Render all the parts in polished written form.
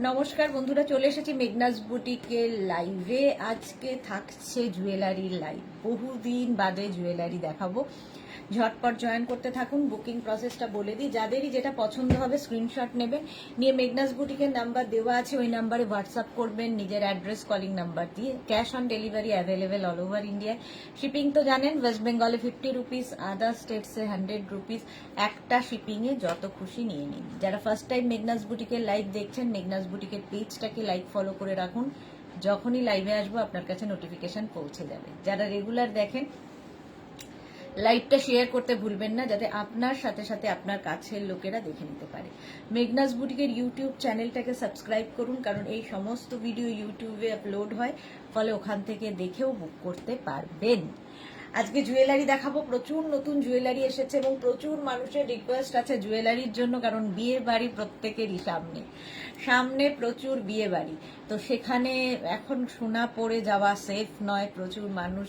নমস্কার বন্ধুরা, চলে এসেছি মেঘনাস বুটিকের লাইভে। আজকে থাকছে জুয়েলারির লাইভ। বহুদিন বাদে জুয়েলারি দেখাবো। ঝটপট জয়েন করতে থাকুন। বুকিং প্রসেসটা বলে দিই, যাদেরই যেটা পছন্দ হবে স্ক্রিনশট নেবেন, নিয়ে মেঘনাস বুটিকের নাম্বার দেওয়া আছে, ওই নাম্বারে হোয়াটসঅ্যাপ করবেন নিজের অ্যাড্রেস, কলিং নাম্বার দিয়ে। Cash on delivery available all over ইন্ডিয়ায়। শিপিং তো জানেন, ওয়েস্ট বেঙ্গলে 50 রুপিস, আদার স্টেটসে 100 রুপিস। একটা শিপিংয়ে যত খুশি নিয়ে নিন। যারা ফার্স্ট টাইম মেঘনাস বুটিকের লাইভ দেখছেন, মেঘনাস বুটিকের পেজটাকে লাইক ফলো করে রাখুন। যখনই লাইভে আসবো আপনার কাছে নোটিফিকেশন পৌঁছে যাবে। যারা রেগুলার দেখেন, লাইভটা শেয়ার করতে ভুলবেন না, যাতে আপনার সাথে সাথে আপনার কাছের লোকেরা দেখে নিতে পারে। মেঘনাস বুটিকের ইউটিউব চ্যানেলটাকে সাবস্ক্রাইব করুন, কারণ এই সমস্ত ভিডিও ইউটিউবে আপলোড হয়, ফলে ওখান থেকে দেখেও বুক করতে পারবেন। আজকে জুয়েলারি দেখাবো। প্রচুর নতুন জুয়েলারি এসেছে এবং প্রচুর মানুষের রিকোয়েস্ট আছে জুয়েলারির জন্য, কারণ বিয়ে বাড়ি প্রত্যেকেরই সামনে সামনে প্রচুর বিয়ে বাড়ি। তো সেখানে এখন সোনা পরে যাওয়া সেফ নয়। প্রচুর মানুষ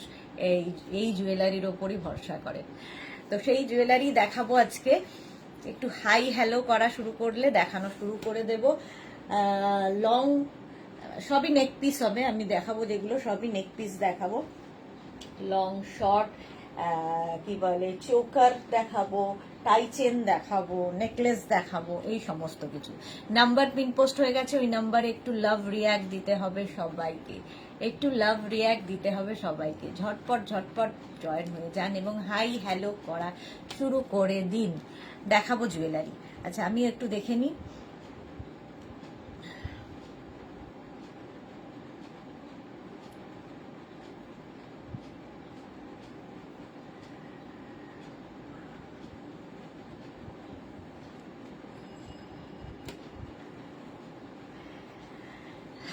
এই জুয়েলারির ওপরই ভরসা করে। তো সেই জুয়েলারি দেখাবো আজকে। একটু হাই হ্যালো করা শুরু করলে দেখানো শুরু করে দেব। লং সবই নেক পিস হবে, আমি দেখাবো যেগুলো সবই নেক পিস দেখাবো। লং শর্ট, কি বলে, চোকার দেখাবো, টাই চেন দেখাবো, নেকলেস দেখাবো, এই সমস্ত কিছু। নাম্বার পিন পোস্ট হয়ে গেছে, ওই নাম্বারে একটু লাভ রিয়াক্ট দিতে হবে সবাইকে, একটু লাভ রিয়াক্ট দিতে হবে সবাইকে। ঝটপট ঝটপট জয়েন হয়ে যান এবং হাই হ্যালো করা শুরু করে দিন। দেখাবো জুয়েলারি। আচ্ছা, আমি একটু দেখে নিই।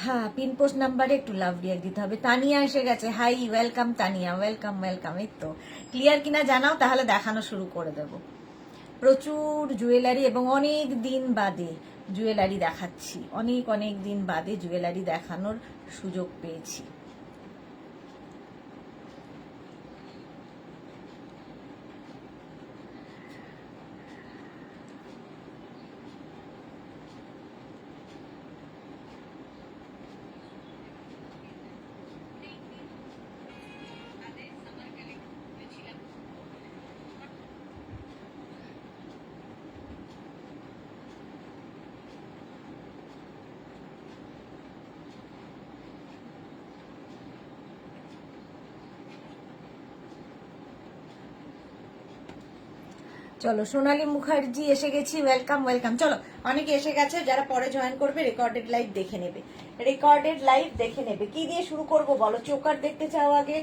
হ্যাঁ, পিন পোস্ট নাম্বারে একটু লাভ রিয়াক্ট দিতে হবে। তানিয়া এসে গেছে, hi, welcome Tania, welcome welcome. এই তো ক্লিয়ার কিনা জানাও, তাহলে দেখানো শুরু করে দেব। প্রচুর জুয়েলারি এবং অনেক দিন বাদে জুয়েলারি দেখাচ্ছি, অনেক অনেক দিন বাদে জুয়েলারি দেখানোর সুযোগ পেয়েছি। চলো, সোনালী মুখার্জি এসে গেছি, ওয়েলকাম ওয়েলকাম। চলো, অনেকে এসে গেছে, যারা পরে জয়েন করবে রেকর্ডেড লাইভ দেখে নেবে, রেকর্ডেড লাইভ দেখে নেবে। কি দিয়ে শুরু করব বলো? চোকার দেখতে চাও আগে,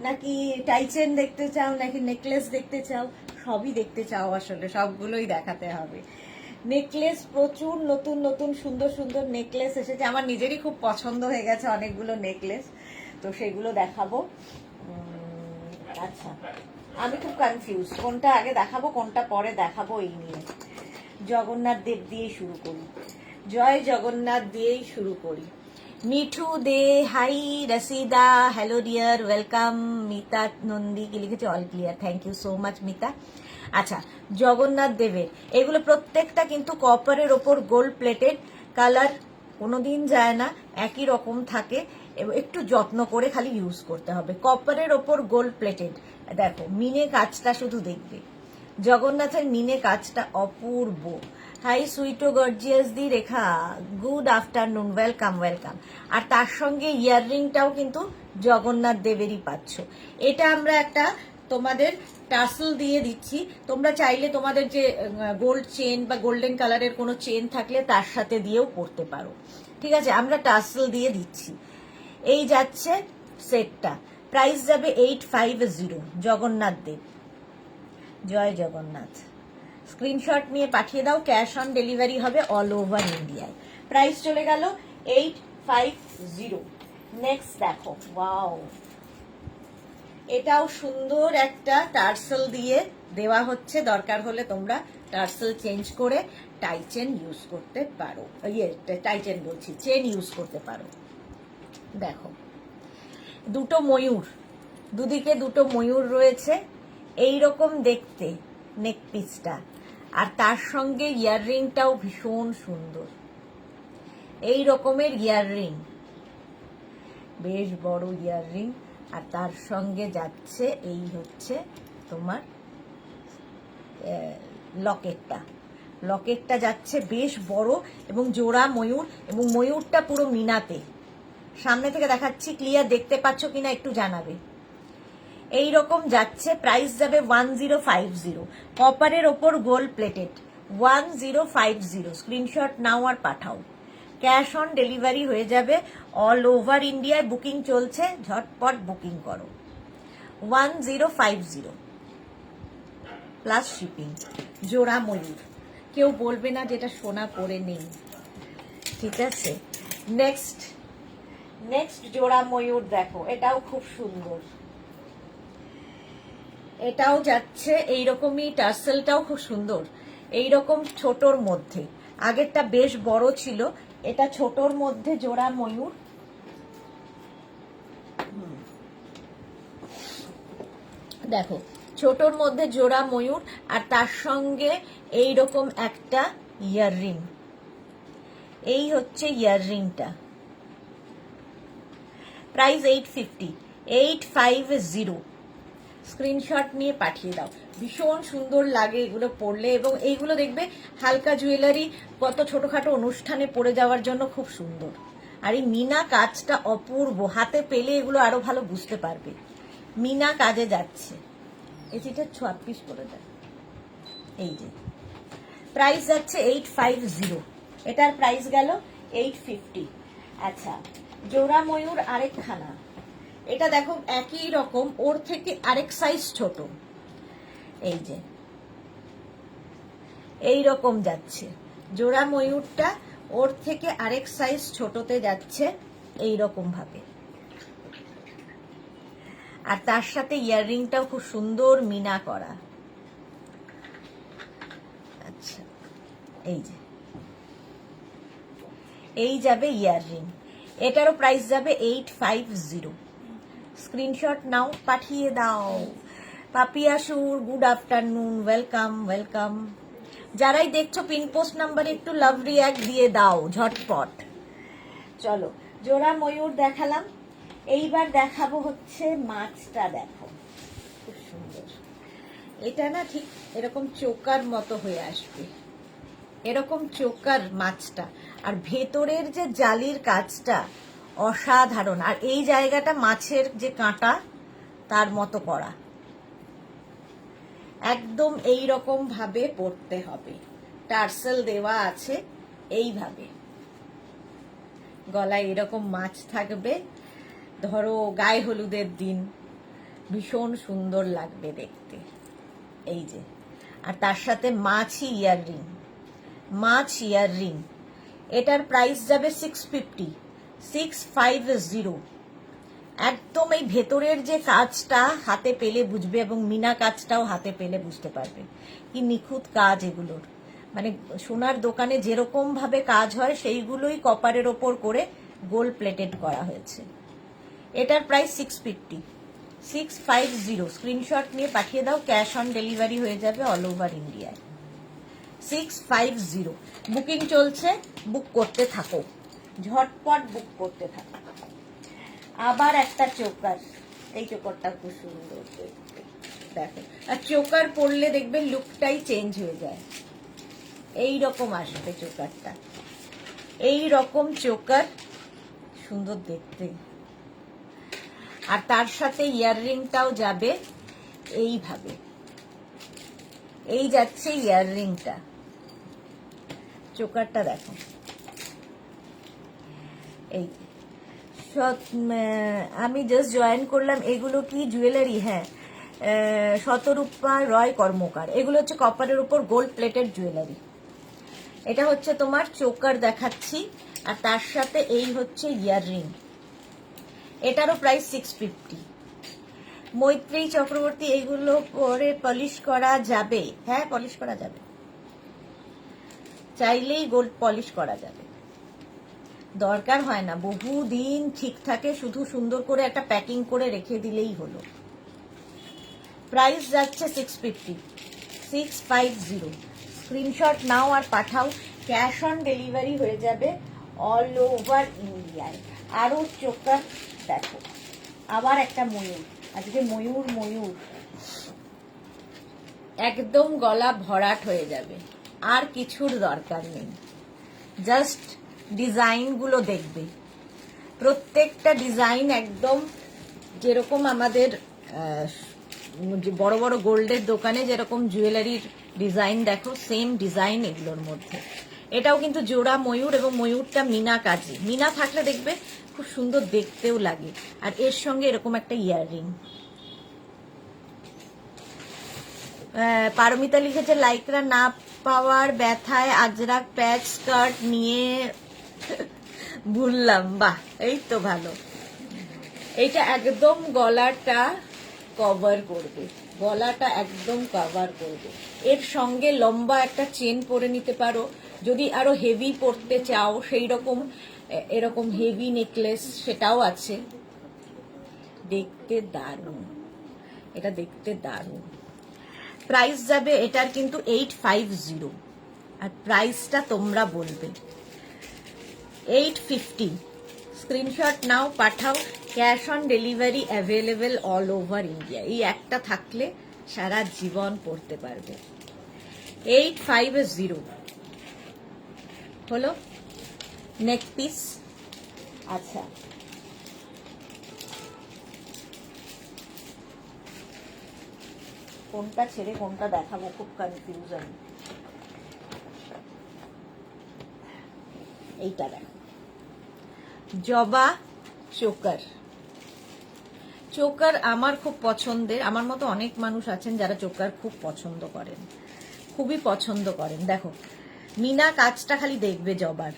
নাকি টাইচেন দেখতে চাও, নাকি নেকলেস দেখতে চাও? সবই দেখতে চাও, আসলে সবগুলোই দেখাতে হবে। নেকলেস প্রচুর নতুন নতুন সুন্দর সুন্দর নেকলেস এসেছে, আমার নিজেরই খুব পছন্দ হয়ে গেছে অনেকগুলো নেকলেস, তো সেগুলো দেখাবো। আচ্ছা, আমি খুব কনফিউজ, কোনটা আগে দেখাবো কোনটা পরে দেখাবো এই নিয়ে। জগন্নাথ দেব দিয়ে শুরু করি, জয় জগন্নাথ দিয়েই শুরু করি। Mithu De, hi Rasida, hello dear, welcome. Mita Nandi কি লিখেছে? All clear, thank you so much Mita. আচ্ছা, জগন্নাথ দেবের এগুলো প্রত্যেকটা কিন্তু কপারের ওপর গোল্ড প্লেটেড, কালার কোনোদিন যায় না, একই রকম থাকে। একটু যত্ন করে খালি ইউজ করতে হবে। কপারের ওপর গোল্ড প্লেটেড। দেখো মিনে কাজটা শুধু দেখবে, জগন্নাথের মিনে কাজটা অপূর্ব। হাই সুইটো গর্জিয়াস দি রেখা, গুড আফটারনুন, ওয়েলকাম ওয়েলকাম। আর তার সঙ্গে ইয়াররিংটাও কিন্তু জগন্নাথ দেবেরই পাচ্ছ। এটা আমরা একটা তোমাদের টাসল দিয়ে দিচ্ছি, তোমরা চাইলে তোমাদের যে গোল্ড চেন বা গোল্ডেন কালারের কোনো চেন থাকলে তার সাথে দিয়েও পরতে পারো। ঠিক আছে, আমরা টাসল দিয়ে দিচ্ছি। এই যাচ্ছে সেটটা, প্রাইস যাবে 850। জগন্নাথ দেব, জয় জগন্নাথ। স্ক্রিনশট নিয়ে পাঠিয়ে দাও, ক্যাশ অন ডেলিভারি হবে অল ওভার ইন্ডিয়ায়। প্রাইস চলে গেল 850। নেক্সট দেখো, ওয়াও, এটাও সুন্দর একটা টার্সেল দিয়ে দেওয়া হচ্ছে। দরকার হলে তোমরা টার্সেল চেঞ্জ করে টাইচেন ইউজ করতে পারো, টাইচেন বলছি, চেন ইউজ করতে পারো। দেখো, দুটো ময়ূর, দুদিকে দুটো ময়ূর রয়েছে, এই রকম দেখতে নেক পিসটা, আর তার সঙ্গে ইয়াররিংটাও ভীষণ সুন্দর। এই রকমের ইয়াররিং, বেশ বড় ইয়াররিং, আর তার সঙ্গে যাচ্ছে এই হচ্ছে তোমার লকেটটা যাচ্ছে বেশ বড় এবং জোড়া ময়ূর, এবং ময়ূরটা পুরো মিনাতে। সামনে থেকে দেখাচ্ছি, ক্লিয়ার দেখতে পাচ্ছ কিনা একটু জানাবে। এই রকম যাচ্ছে, প্রাইস যাবে 1050, কপারের ওপর গোল্ড প্লেটেড 1050। স্ক্রিনশট নাও আর পাঠাও, ক্যাশ অন ডেলিভারি হয়ে যাবে। অল ওভার ইন্ডিয়ায় বুকিং চলছে, ঝটপট বুকিং করো। 1050 প্লাস শিপিং। জোড়া ময়ূর, কেউ বলবে না যেটা সোনা পরে নেই, ঠিক আছে। নেক্সট জোড়া ময়ূর দেখো, এটাও খুব সুন্দর। এটাও যাচ্ছে এইরকমই, টার্সেলটাও খুব সুন্দর, এইরকম ছোটর মধ্যে। আগেরটা বেশ বড় ছিল, এটা ছোটর মধ্যে জোড়া ময়ূর। দেখো, ছোটর মধ্যে জোড়া ময়ূর, আর তার সঙ্গে এইরকম একটা ইয়াররিং। এই হচ্ছে ইয়াররিংটা, প্রাইস 850। স্ক্রিনশট নিয়ে পাঠিয়ে দাও। ভীষণ সুন্দর লাগে এগুলো পরলে, এবং এইগুলো দেখবে হালকা জুয়েলারি, কত ছোটখাটো অনুষ্ঠানে পরে যাওয়ার জন্য খুব সুন্দর। আর এই মিনা কাজটা অপূর্ব, হাতে পেলে এগুলো আরো ভালো বুঝতে পারবে। মিনা কাজে যাচ্ছে, এটিটা 36 করে দেয়। এই যে প্রাইস যাচ্ছে 850, এটার প্রাইস গেল 850। আচ্ছা, জোড়া ময়ূর আরেকখানা, এটা দেখো একই রকম, ওর থেকে আরেক সাইজ ছোট। এই যে এই রকম যাচ্ছে জোড়া ময়ূরটা, ওর থেকে আরেক সাইজ ছোটতে যাচ্ছে এই রকম ভাবে। আর তার সাথে ইয়াররিংটাও খুব সুন্দর মিনা করা। আচ্ছা, এই যে এই যাবে ইয়াররিং, এটারও প্রাইস যাবে 850। স্ক্রিনশট নাও, পাঠিয়ে দাও। পাপিয়া সুর, গুড আফটারনুন, ওয়েলকাম। যারাই দেখছো পিন পোস্ট নাম্বারে একটু লাভ রিয়াক্ট দিয়ে দাও ঝটপট। চলো, জোড়া ময়ূর দেখালাম, এইবার দেখাবো হচ্ছে মাছটা। দেখো খুব সুন্দর, এটা না ঠিক এরকম চোকার মতো হয়ে আসবে, এরকম চোকার মাছটা, আর ভেতরের যে জালির কাজটা অসাধারণ। আর এই জায়গাটা মাছের যে কাঁটা তার মতো করা, একদম এই রকম ভাবে পড়তে হবে। টার্সেল দেওয়া আছে এইভাবে, গলায় এরকম মাছ থাকবে। ধরো গায়ে হলুদের দিন ভীষণ সুন্দর লাগবে দেখতে। এই যে, আর তার সাথে মাছ ইয়াররিং, এটার প্রাইস যাবে 650। একদম এই ভেতরের যে কাজটা হাতে পেলে বুঝবে, এবং মিনা কাজটাও হাতে পেলে বুঝতে পারবে কি নিখুঁত কাজ এগুলোর। মানে সোনার দোকানে যেরকম ভাবে কাজ হয় সেইগুলোই কপারের ওপর করে গোল্ড প্লেটেড করা হয়েছে। এটার প্রাইস 650। স্ক্রিনশট নিয়ে পাঠিয়ে দাও, ক্যাশ অন ডেলিভারি হয়ে যাবে অল ওভার ইন্ডিয়ায়। 650 বুকিং চলছে, বুক করতে থাকো, ঝটপট বুক করতে থাকো। আবার একটা চোকার, এই চোকারটা খুব সুন্দর দেখতে, দেখো। আর চোকার পরলে দেখবে লুকটাই চেঞ্জ হয়ে যায়, এই রকম আসবে চোকারটা, এই রকম চোকার, সুন্দর দেখতে। আর তার সাথে ইয়াররিংটাও যাবে এইভাবে, এই যাচ্ছে ইয়াররিংটা, চোকারটা দেখো। এই আমি জাস্ট জয়েন করলাম। এগুলো কি জুয়েলারি? হ্যাঁ, শতরূপা রয় কর্মকার, এগুলো হচ্ছে কপারের উপর গোল্ড প্লেটেড জুয়েলারি। এটা হচ্ছে তোমার চোকার দেখাচ্ছি, আর তার সাথে এই হচ্ছে ইয়াররিং, এটারও প্রাইস 650। মৈত্রী চক্রবর্তী, এগুলো পরে পলিশ করা যাবে? হ্যাঁ, পলিশ করা যাবে, চাইলেই গোল্ড পলিশ করা যাবে, দরকার হয় না, বহুদিন ঠিক থাকে, শুধু সুন্দর করে একটা প্যাকিং করে রেখে দিলেই হলো। প্রাইস যাচ্ছে 650। স্ক্রিনশট নাও আর পাঠাও, ক্যাশ অন ডেলিভারি হয়ে যাবে অল ওভার ইন্ডিয়ায়। আরো চোকার দেখো, আবার একটা ময়ূর, আজকে ময়ূর ময়ূর একদম গলা ভরাট হয়ে যাবে, আর কিছুর দরকার নেই, জাস্ট ডিজাইনগুলো দেখবে। প্রত্যেকটা ডিজাইন একদম যেরকম আমাদের বড় বড় গোল্ডের দোকানে যেরকম জুয়েলারির ডিজাইন দেখো, সেম ডিজাইন এগুলোর মধ্যে। এটাও কিন্তু জোড়া ময়ূর, এবং ময়ূরটা মিনা কাজে, মিনা থাকলে দেখবে খুব সুন্দর দেখতেও লাগে। আর এর সঙ্গে এরকম একটা ইয়াররিং। পারমিতা লিখেছে লাইকরা না পাওয়ার ব্যথায় আজরাক প্যাচ স্কার্ট নিয়ে ভুললাম। বাহ, এই তো ভালো। এইটা একদম গলাটা কভার করবে, গলাটা একদম কভার করবে। এর সঙ্গে লম্বা একটা চেন পরে নিতে পারো, যদি আরো হেভি পরতে চাও সেই রকম, এরকম হেভি নেকলেস সেটাও আছে। দেখতে দারুণ, এটা দেখতে দারুণ। প্রাইস যাবে এটার কিন্তু 850, আর প্রাইসটা তোমরা বলবে 850। Screenshot now, Pathao. Cash on delivery available all over India. এই একটা থাকলে সারা জীবন পড়তে পারবে। 850 হলো নেক পিস। আচ্ছা, কোনটা ছেড়ে কোনটা দেখাবো, খুব কনফিউশন। এইটা দেখো, জবা চোকার। চোকার আমার খুব পছন্দের, আমার মতো অনেক মানুষ আছেন যারা চোকার খুব পছন্দ করেন, খুবই পছন্দ করেন। দেখো মিনা কাজটা খালি দেখবে জবার,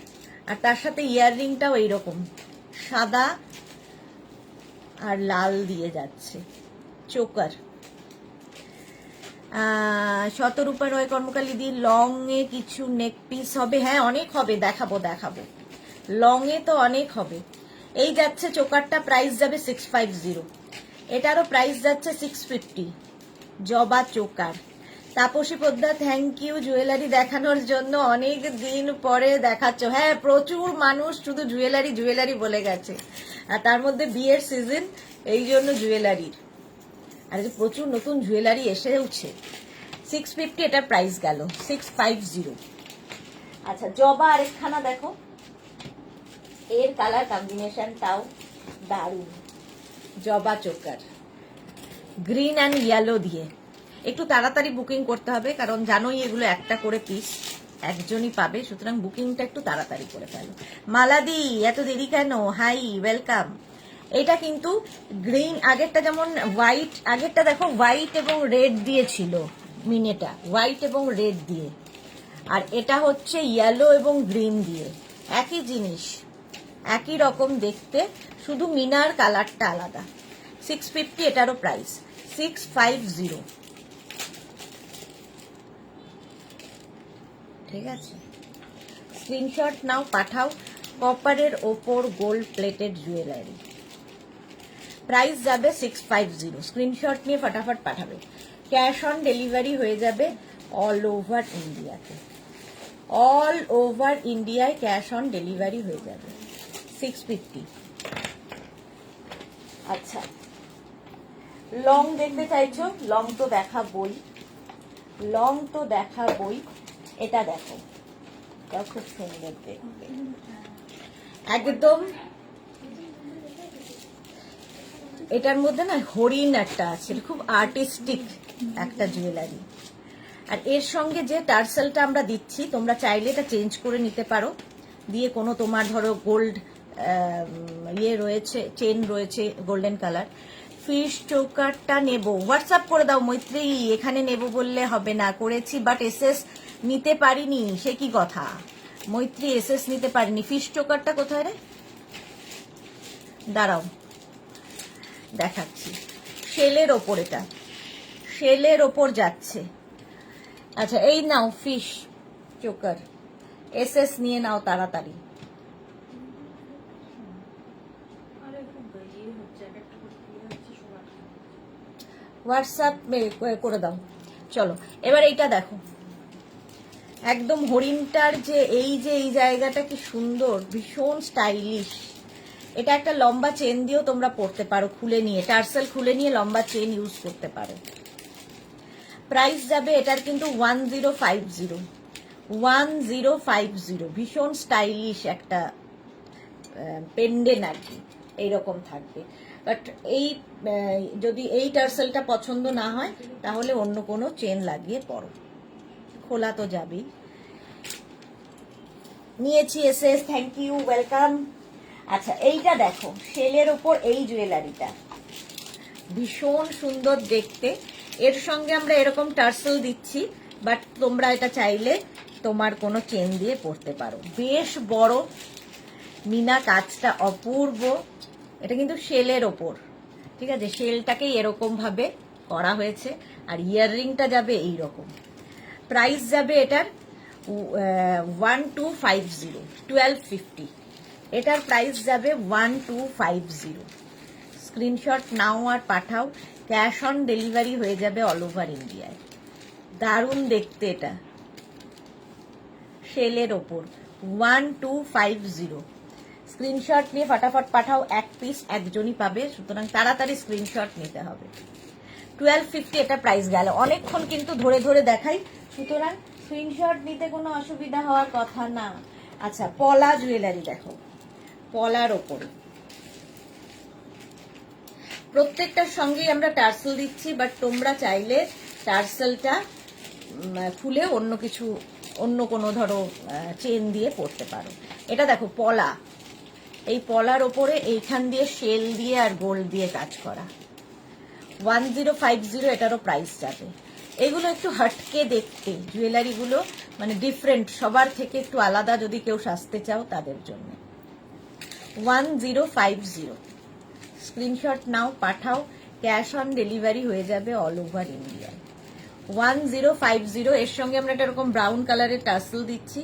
আর তার সাথে ইয়াররিংটাও এইরকম সাদা আর লাল দিয়ে যাচ্ছে। চোকার শতরূপা রয় কর্মকালী দি, লং এ কিছু নেক পিস হবে? হ্যাঁ, অনেক হবে, দেখাবো দেখাবো। লং এ তো অনেক হবে। এই যাচ্ছে চোকারটা, প্রাইস যাবে 650। এটারও প্রাইস যাচ্ছে 650। Joba choker. Tapasi Poddar, thank you jewellery দেখানোর জন্য, অনেক দিন পরে দেখাচ্ছ। হ্যাঁ, প্রচুর মানুষ শুধু জুয়েলারি জুয়েলারি বলে গেছে, আর তার মধ্যে বিয়ের সিজন, এই জন্য জুয়েলারির, আর প্রচুর নতুন জুয়েলারি এসে উঠছে। 650 এটার প্রাইস গেল 650। আচ্ছা, জবা আরেকখানা দেখো, এর কালার কম্বিনেশনটাও দারুণ। জবা চোকার গ্রিন অ্যান্ড ইয়েলো দিয়ে। একটু তাড়াতাড়ি বুকিং করতে হবে, কারণ জানোই এগুলো একটা করে পিস একজনই পাবে, সুতরাং বুকিংটা একটু তাড়াতাড়ি করে ফেলো। মালাদি, এত দেরি কেন? Hi, welcome. এটা কিন্তু গ্রিন, আগেরটা যেমন হোয়াইট, আগেরটা দেখো হোয়াইট এবং রেড দিয়ে ছিল, মিনেটা হোয়াইট এবং রেড দিয়ে, আর এটা হচ্ছে ইয়েলো এবং গ্রিন দিয়ে। একই জিনিস, একই রকম দেখতে, শুধু মিনার কালারটা আলাদা। 650 এটারও প্রাইস 650। ঠিক আছে, স্ক্রিনশট নাও, পাঠাও। কপারের ওপর গোল্ড প্লেটেড জুয়েলারি, প্রাইস যাবে 650। স্ক্রিনশট নিয়ে ফটাফট পাঠাবে। ক্যাশ অন ডেলিভারি হয়ে যাবে অল ওভার ইন্ডিয়াতে, অল ওভার ইন্ডিয়ায় ক্যাশ অন ডেলিভারি হয়ে যাবে 650। আচ্ছা, লং দেখতে চাইছো? লং তো দেখাবই, লং তো দেখাবই। এটা দেখো, এটাও খুব সুন্দর দেখতে, একদম। এটার মধ্যে না হরিণ একটা আছে, খুব আর্টিস্টিক একটা জুয়েলারি। আর এর সঙ্গে যে টার্সেলটা আমরা দিচ্ছি, তোমরা চাইলে এটা চেঞ্জ করে নিতে পারো, দিয়ে কোনো তোমার ধরো গোল্ড ইয়ে রয়েছে, চেন রয়েছে গোল্ডেন কালার। ফিশ চৌকারটা নেব, হোয়াটসঅ্যাপ করে দাও মৈত্রী, এখানে নেব বললে হবে না। করেছি বাট এসএস নিতে পারিনি, সে কি কথা মৈত্রী, এসএস নিতে পারিনি। ফিশ চৌকারটা কোথায় রে? দাঁড়াও দেখাচ্ছি। শেলের ওপর, এটা শেলের ওপর যাচ্ছে। আচ্ছা, এই নাও ফিশ চোকার, এসএস নিয়ে নাও তাড়াতাড়ি। হোয়াটসঅ্যাপ করে দাও। চলো এবার এইটা দেখো, একদম হরিণটার যে এই জায়গাটা কি সুন্দর, ভীষণ স্টাইলিশ। এটা একটা লম্বা চেন দিয়েও তোমরা পরতে পারো, খুলে নিয়ে টার্সেল খুলে নিয়ে লম্বা চেন ইউজ করতে পারো। প্রাইস যাবে এটার কিন্তু 1050, 1050। ভীষণ স্টাইলিশ একটা পেন্ডেন্ট আর কি, এইরকম থাকবে। বাট এই যদি এই টার্সেলটা পছন্দ না হয় তাহলে অন্য কোনো চেন লাগিয়ে পরো, খোলা তো যাবেই। নিয়েছি এসএস, থ্যাংক ইউ, ওয়েলকাম। আচ্ছা এইটা দেখো, শেলের ওপর এই জুয়েলারিটা ভীষণ সুন্দর দেখতে। এর সঙ্গে আমরা এরকম টার্সেল দিচ্ছি, বাট তোমরা এটা চাইলে তোমার কোনো চেন দিয়ে পরতে পারো। বেশ বড়, মিনা কাজটা অপূর্ব। এটা কিন্তু শেলের ওপর, ঠিক আছে, শেলটাকেই এরকম ভাবে করা হয়েছে। আর ইয়াররিংটা যাবে এইরকম। প্রাইস যাবে এটার 1250, 1250। এটার প্রাইস যাবে 1250। স্ক্রিনশট নাও আর পাঠাও, ক্যাশ অন ডেলিভারি হয়ে যাবে অল ওভার ইন্ডিয়ায়। দারুণ দেখতে, এটা শেলের ওপর 1250। স্ক্রিনশট নিয়ে ফটাফট পাঠাও, এক পিস একজনই পাবে, সুতরাং তাড়াতাড়ি স্ক্রিনশট নিতে হবে। 1250 এটা প্রাইস গেল। অনেকক্ষণ কিন্তু ধরে ধরে দেখাই, সুতরাং স্ক্রিনশট নিতে কোনো অসুবিধা হওয়ার কথা না। আচ্ছা পলা জুয়েলারি দেখো, পলার ওপরে প্রত্যেকটার সঙ্গেই আমরা টার্সেল দিচ্ছি, বাট তোমরা চাইলে টার্সেলটা খুলে অন্য কিছু, অন্য কোনো ধরো চেন দিয়ে পরতে পারো। এটা দেখো পলা, এই পলার ওপরে এইখান দিয়ে শেল দিয়ে আর গোল্ড দিয়ে কাজ করা। 1050 এটারও প্রাইস যাবে। এগুলো একটু হটকে দেখতে জুয়েলারিগুলো, মানে ডিফারেন্ট, সবার থেকে একটু আলাদা, যদি কেউ সাজতে চাও তাদের জন্য। 1050। Screenshot now Pathao, cash on delivery হয়ে যাবে অল ওভার ইন্ডিয়ায়। 1050। এর সঙ্গে আমরা একটা এরকম ব্রাউন কালারের টাসেল দিচ্ছি,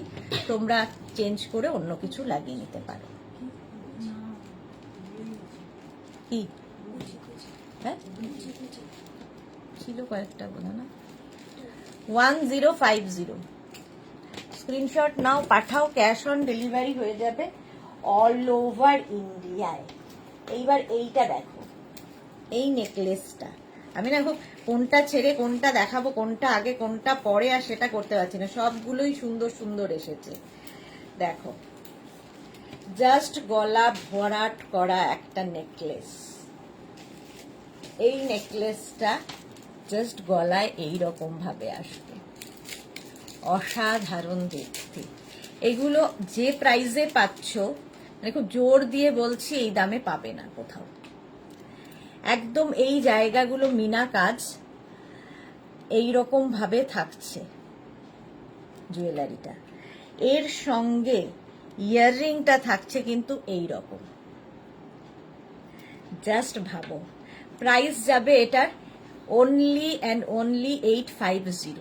তোমরা চেঞ্জ করে অন্য কিছু লাগিয়ে নিতে পারো। কি হ্যাঁ ছিল কয়েকটা বোধ না। 1050। Screenshot now Pathao, cash on delivery হয়ে যাবে অল ওভার ইন্ডিয়ায়। এইবার এইটা দেখো, এই নেকলেসটা আমি না খুব কোনটা ছেড়ে কোনটা দেখাবো, কোনটা আগে কোনটা পরে, আর সেটা করতে পারছি না, সবগুলোই সুন্দর সুন্দর এসেছে। দেখো জাস্ট গলা ভরাট করা একটা নেকলেস। এই নেকলেসটা জাস্ট গলায় এইরকম ভাবে আসবে, অসাধারণ দেখতে। এগুলো যে প্রাইসে পাচ্ছ, মানে খুব জোর দিয়ে বলছি, এই দামে পাবে না কোথাও। একদম এই জায়গাগুলো মিনা কাজ এইরকম ভাবে থাকছে জুয়েলারিটা। এর সঙ্গে ইয়াররিংটা থাকছে কিন্তু এই রকম। জাস্ট ভাবো, প্রাইস যাবে এটার অনলি অ্যান্ড অনলি 850,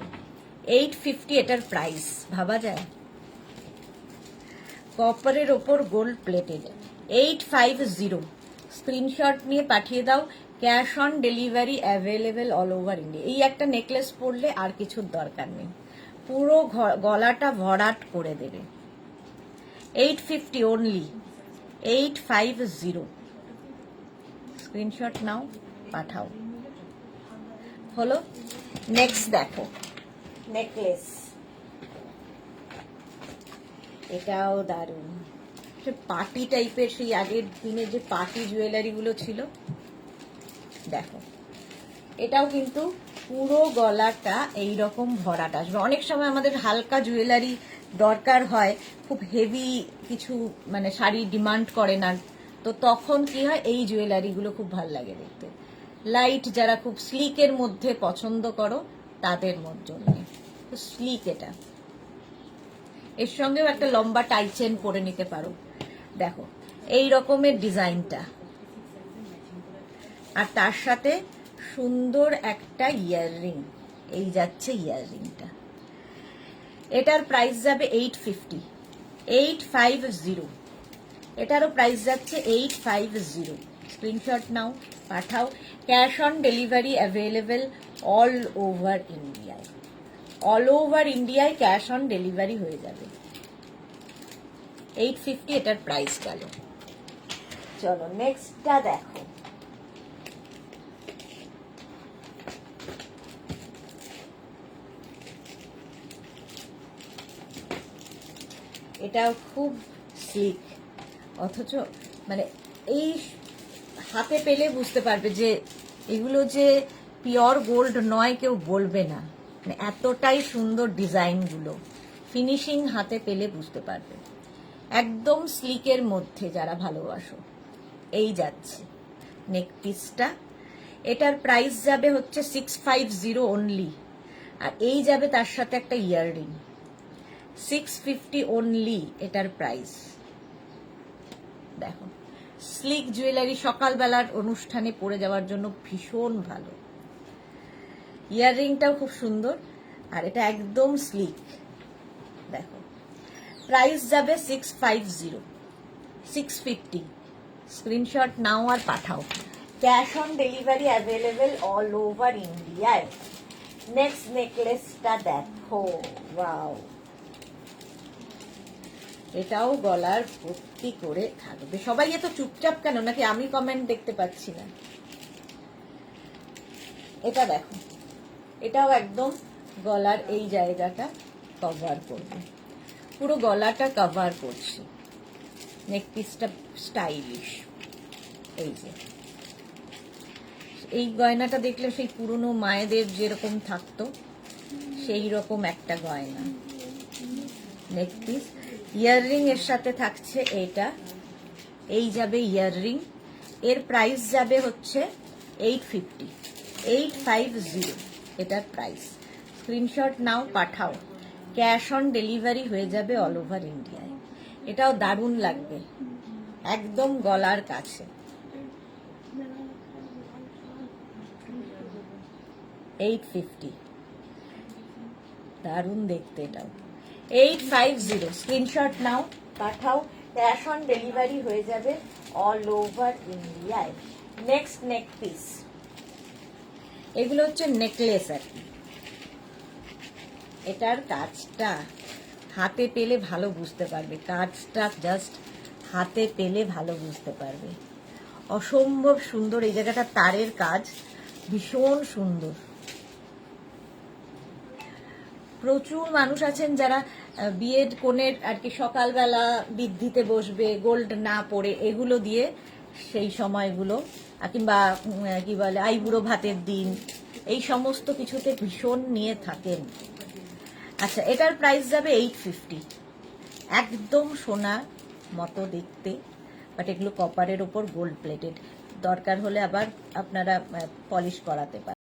850 এটার প্রাইস। ভাবা যায়? কপারের ওপর গোল্ড প্লেটেড, 850। স্ক্রিনশট নিয়ে পাঠিয়ে দাও, cash on delivery available all over India. এই একটা নেকলেস পরলে আর কিছুর দরকার নেই, পুরো গলাটা ভরাট করে দেবে। 850 অনলি, 850। স্ক্রিনশট নাও পাঠাও। হলো, নেক্সট দেখো নেকলেস, এটাও দারুণ, পার্টি টাইপের, সেই আগের দিনে যে পার্টি জুয়েলারি গুলো ছিল। দেখো এটাও কিন্তু পুরো গলাটা এইরকম ভরাট আসবে। অনেক সময় আমাদের হালকা জুয়েলারি দরকার হয়, খুব হেভি কিছু, মানে শাড়ি ডিমান্ড করে না, তো তখন কি হয়, এই জুয়েলারিগুলো খুব ভালো লাগে দেখতে। লাইট যারা খুব স্লিকের মধ্যে পছন্দ করো তাদের জন্য স্লিক এটা। এর সঙ্গেও একটা লম্বা টাই চেন পরে নিতে পারো। দেখো এই রকমের ডিজাইনটা, আর তার সাথে সুন্দর একটা ইয়াররিং, এই যাচ্ছে ইয়াররিংটা। এটার প্রাইস যাবে 850, 850। এটারও প্রাইস যাচ্ছে 850। Screenshot now Pathao, cash on delivery available all over ইন্ডিয়ায়। অল ওভার ইন্ডিয়ায় ক্যাশ অন ডেলিভারি হয়ে যাবে। 850 এটার প্রাইস গেল। চলো নেক্সটটা দেখো। এটাও খুব স্লিক, অথচ মানে এই হাতে পেলে বুঝতে পারবে যে এগুলো যে পিওর গোল্ড নয় কেউ বলবে না, মানে এতটাই সুন্দর ডিজাইনগুলো, ফিনিশিং হাতে পেলে বুঝতে পারবে। একদম স্লিকের মধ্যে যারা ভালোবাসো, এই যাচ্ছে নেক পিসটা। এটার প্রাইস যাবে হচ্ছে 650 অনলি, আর এই যাবে তার সাথে একটা ইয়াররিং। 650 অনলি এটার প্রাইস। দেখো স্লিক জুয়েলারি, সকালবেলার অনুষ্ঠানে পরে যাওয়ার জন্য ভীষণ ভালো। ইয়াররিংটাও খুব সুন্দর, আর এটা একদম স্লিক। দেখো প্রাইস যাবে 650। স্ক্রিনশট নাও আর পাঠাও। Cash on delivery available all over ইন্ডিয়ায়। নেক্সট নেকলেসটা দেখো, ওয়াও, এটাও গলার ভর্তি করে থাকবে। সবাই এত চুপচাপ কেন, নাকি আমি কমেন্ট দেখতে পাচ্ছি না? এটা দেখো, এটাও একদম গলার এই জায়গাটা কভার করবে, পুরো গলাটা কভার করছে। নেক পিসটা স্টাইলিশ। এই যে এই গয়নাটা দেখলে সেই পুরনো মায়েদের যেরকম থাকতো সেই রকম একটা গয়না। নেক পিস, ইয়াররিং এর সাথে থাকছে এটা, এই যাবে ইয়াররিং। এর প্রাইস যাবে হচ্ছে 850 এটার price. Screenshot now Pathao. Cash on delivery হয়ে যাবে অল ওভার ইন্ডিয়ায়। এটাও দারুণ লাগবে, একদম গলার কাছে। 850, দারুণ দেখতে এটাও। 850, screenshot now Pathao. Cash on delivery হয়ে যাবে অল ওভার ইন্ডিয়ায়। নেক্সট নেক পিস, এগুলো হচ্ছে নেকলেস আর কি। এটার কাজটা হাতে পেলে ভালো বুঝতে পারবে, কাজটা জাস্ট হাতে পেলে ভালো বুঝতে পারবে। অসম্ভব সুন্দর, এই জায়গাটা তারের কাজ ভীষণ সুন্দর। প্রচুর মানুষ আছেন যারা বিয়ের কোণের আর কি সকালবেলা বৃদ্ধিতে বসবে গোল্ড না পরে, এগুলো দিয়ে সেই সময়গুলো, কিংবা কি বলে আইবুড়ো ভাতের দিন, এই সমস্ত কিছুতে ভীষণ নিয়ে থাকেন। আচ্ছা, এটার প্রাইস যাবে 850। একদম সোনার মতো দেখতে, বাট এগুলো কপারের ওপর গোল্ড প্লেটেড। দরকার হলে আবার আপনারা পলিশ করাতে পারেন।